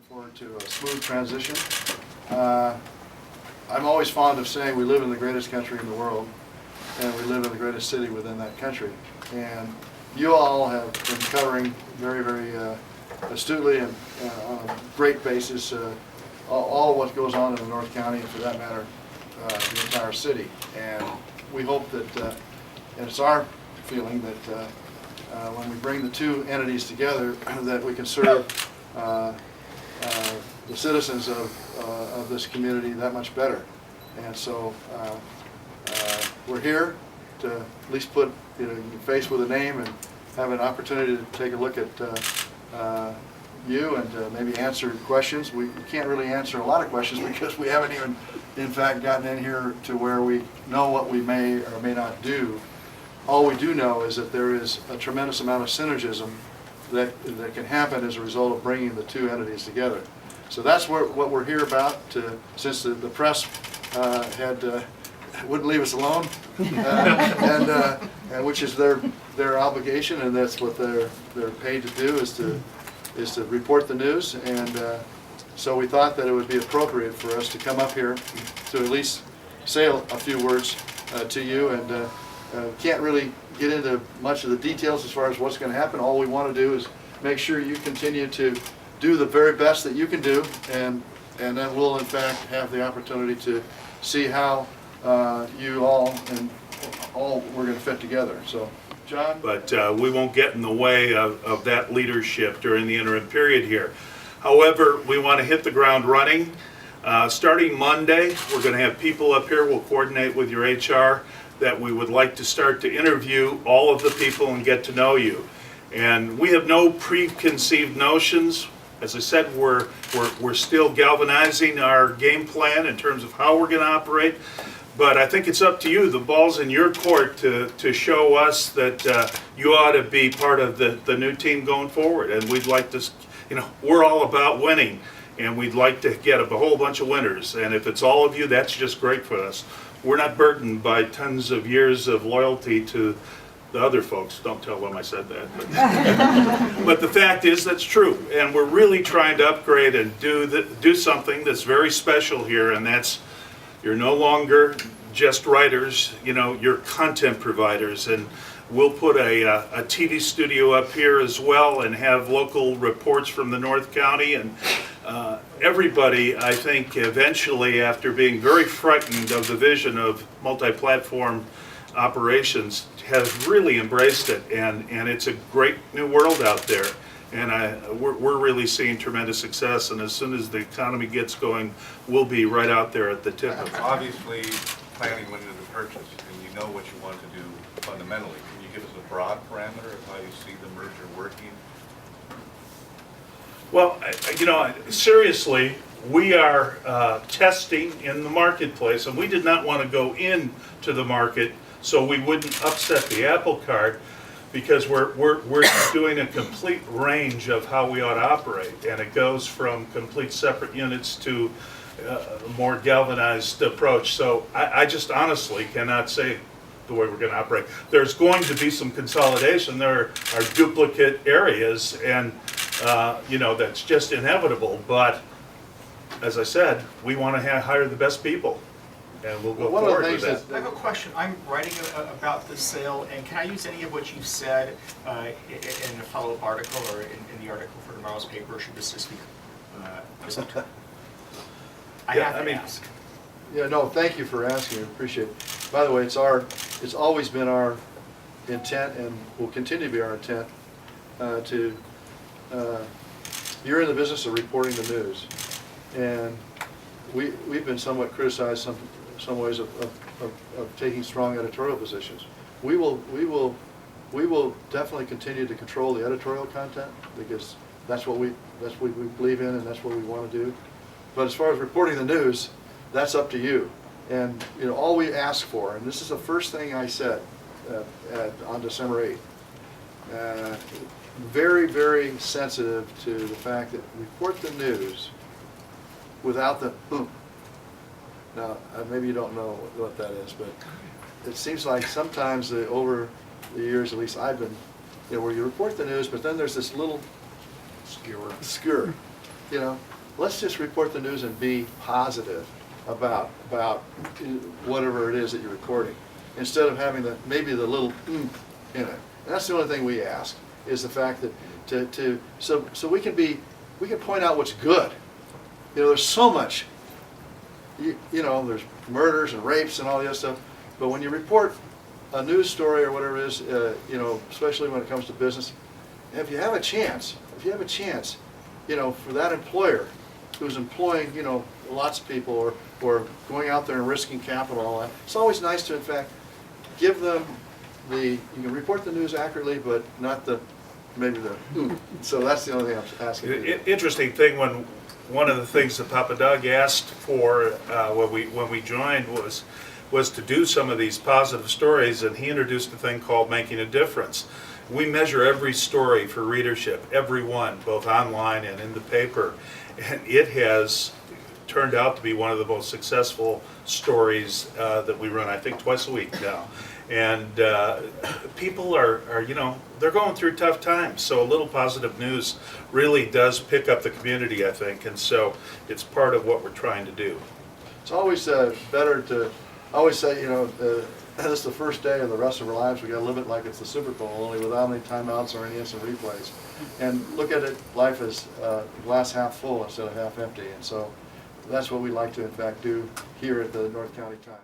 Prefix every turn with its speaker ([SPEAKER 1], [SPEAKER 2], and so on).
[SPEAKER 1] looking forward to a smooth transition. I'm always fond of saying we live in the greatest country in the world, and we live in the greatest city within that country. And you all have been covering very, very astutely and on a great basis all of what goes on in the North County, and for that matter, the entire city. And we hope that, and it's our feeling that when we bring the two entities together, that we can serve the citizens of this community that much better. And so we're here to at least put your face with a name and have an opportunity to take a look at you and maybe answer questions. We can't really answer a lot of questions because we haven't even, in fact, gotten in here to where we know what we may or may not do. All we do know is that there is a tremendous amount of synergism that can happen as a result of bringing the two entities together. So that's what we're here about, since the press wouldn't leave us alone, and which is their obligation, and that's what they're paid to do, is to report the news. And so we thought that it would be appropriate for us to come up here to at least say a few words to you. And can't really get into much of the details as far as what's going to happen. All we want to do is make sure you continue to do the very best that you can do, and then we'll in fact have the opportunity to see how you all we're going to fit together. So, John?
[SPEAKER 2] But we won't get in the way of that leadership during the interim period here. However, we want to hit the ground running. Starting Monday, we're going to have people up here. We'll coordinate with your HR that we would like to start to interview all of the people and get to know you. And we have no preconceived notions. As I said, we're still galvanizing our game plan in terms of how we're going to operate. But I think it's up to you. The ball's in your court to show us that you ought to be part of the new team going forward. And we'd like to, we're all about winning, and we'd like to get a whole bunch of winners. And if it's all of you, that's just great for us. We're not burdened by tons of years of loyalty to the other folks. Don't tell them I said that. But the fact is, that's true. And we're really trying to upgrade and do something that's very special here, and that's, you're no longer just writers, you're content providers. And we'll put a TV studio up here as well and have local reports from the North County. And everybody, I think, eventually, after being very frightened of the vision of multi-platform operations, has really embraced it, and it's a great new world out there. And we're really seeing tremendous success, and as soon as the economy gets going, we'll be right out there at the tip of it.
[SPEAKER 3] Obviously, planning went into the purchase, and you know what you want to do fundamentally. Can you give us a broad parameter of how you see the merger working?
[SPEAKER 2] Well, seriously, we are testing in the marketplace, and we did not want to go into the market so we wouldn't upset the apple cart, because we're doing a complete range of how we ought to operate, and it goes from complete separate units to a more galvanized approach. So I just honestly cannot say the way we're going to operate. There's going to be some consolidation. There are duplicate areas, and that's just inevitable. But as I said, we want to hire the best people, and we'll go forward with that.
[SPEAKER 4] I have a question. I'm writing about the sale, and can I use any of what you said in a follow-up article or in the article for tomorrow's paper? Or should this just be presented? I have to ask.
[SPEAKER 1] Yeah, no, thank you for asking. Appreciate it. By the way, it's always been our intent, and will continue to be our intent, you're in the business of reporting the news, and we've been somewhat criticized some ways of taking strong editorial positions. We will definitely continue to control the editorial content, because that's what we believe in, and that's what we want to do. But as far as reporting the news, that's up to you. And all we ask for, and this is the first thing I said on December 8th, very, very sensitive to the fact that report the news without the boom. Now, maybe you don't know what that is, but it seems like sometimes over the years, at least I've been, where you report the news, but then there's this little skewer. you know, let's just report the news and be positive about whatever it is that you're reporting, instead of having maybe the little in it. And that's the only thing we ask, is the fact that so we can point out what's good. You know, there's so much. You know, there's murders and rapes and all the other stuff, but when you report a news story or whatever it is, you know, especially when it comes to business, if you have a chance, you know, for that employer who's employing, you know, lots of people, or going out there and risking capital and all that, it's always nice to, in fact, give them you can report the news accurately, but not maybe the so that's the only thing I'm asking.
[SPEAKER 2] Interesting thing, when one of the things that Papa Doug asked for when we joined was to do some of these positive stories, and he introduced a thing called Making a Difference. We measure every story for readership, every one, both online and in the paper, and it has turned out to be one of the most successful stories that we run, I think, twice a week now. And people are, you know, they're going through tough times, so a little positive news really does pick up the community, I think, and so it's part of what we're trying to do.
[SPEAKER 1] It's always better to, I always say, you know, this is the first day of the rest of our lives. We got to live it like it's the Super Bowl, only without any timeouts or any instant replays, and look at it, life as glass half full instead of half empty. And so that's what we like to, in fact, do here at the North County Times.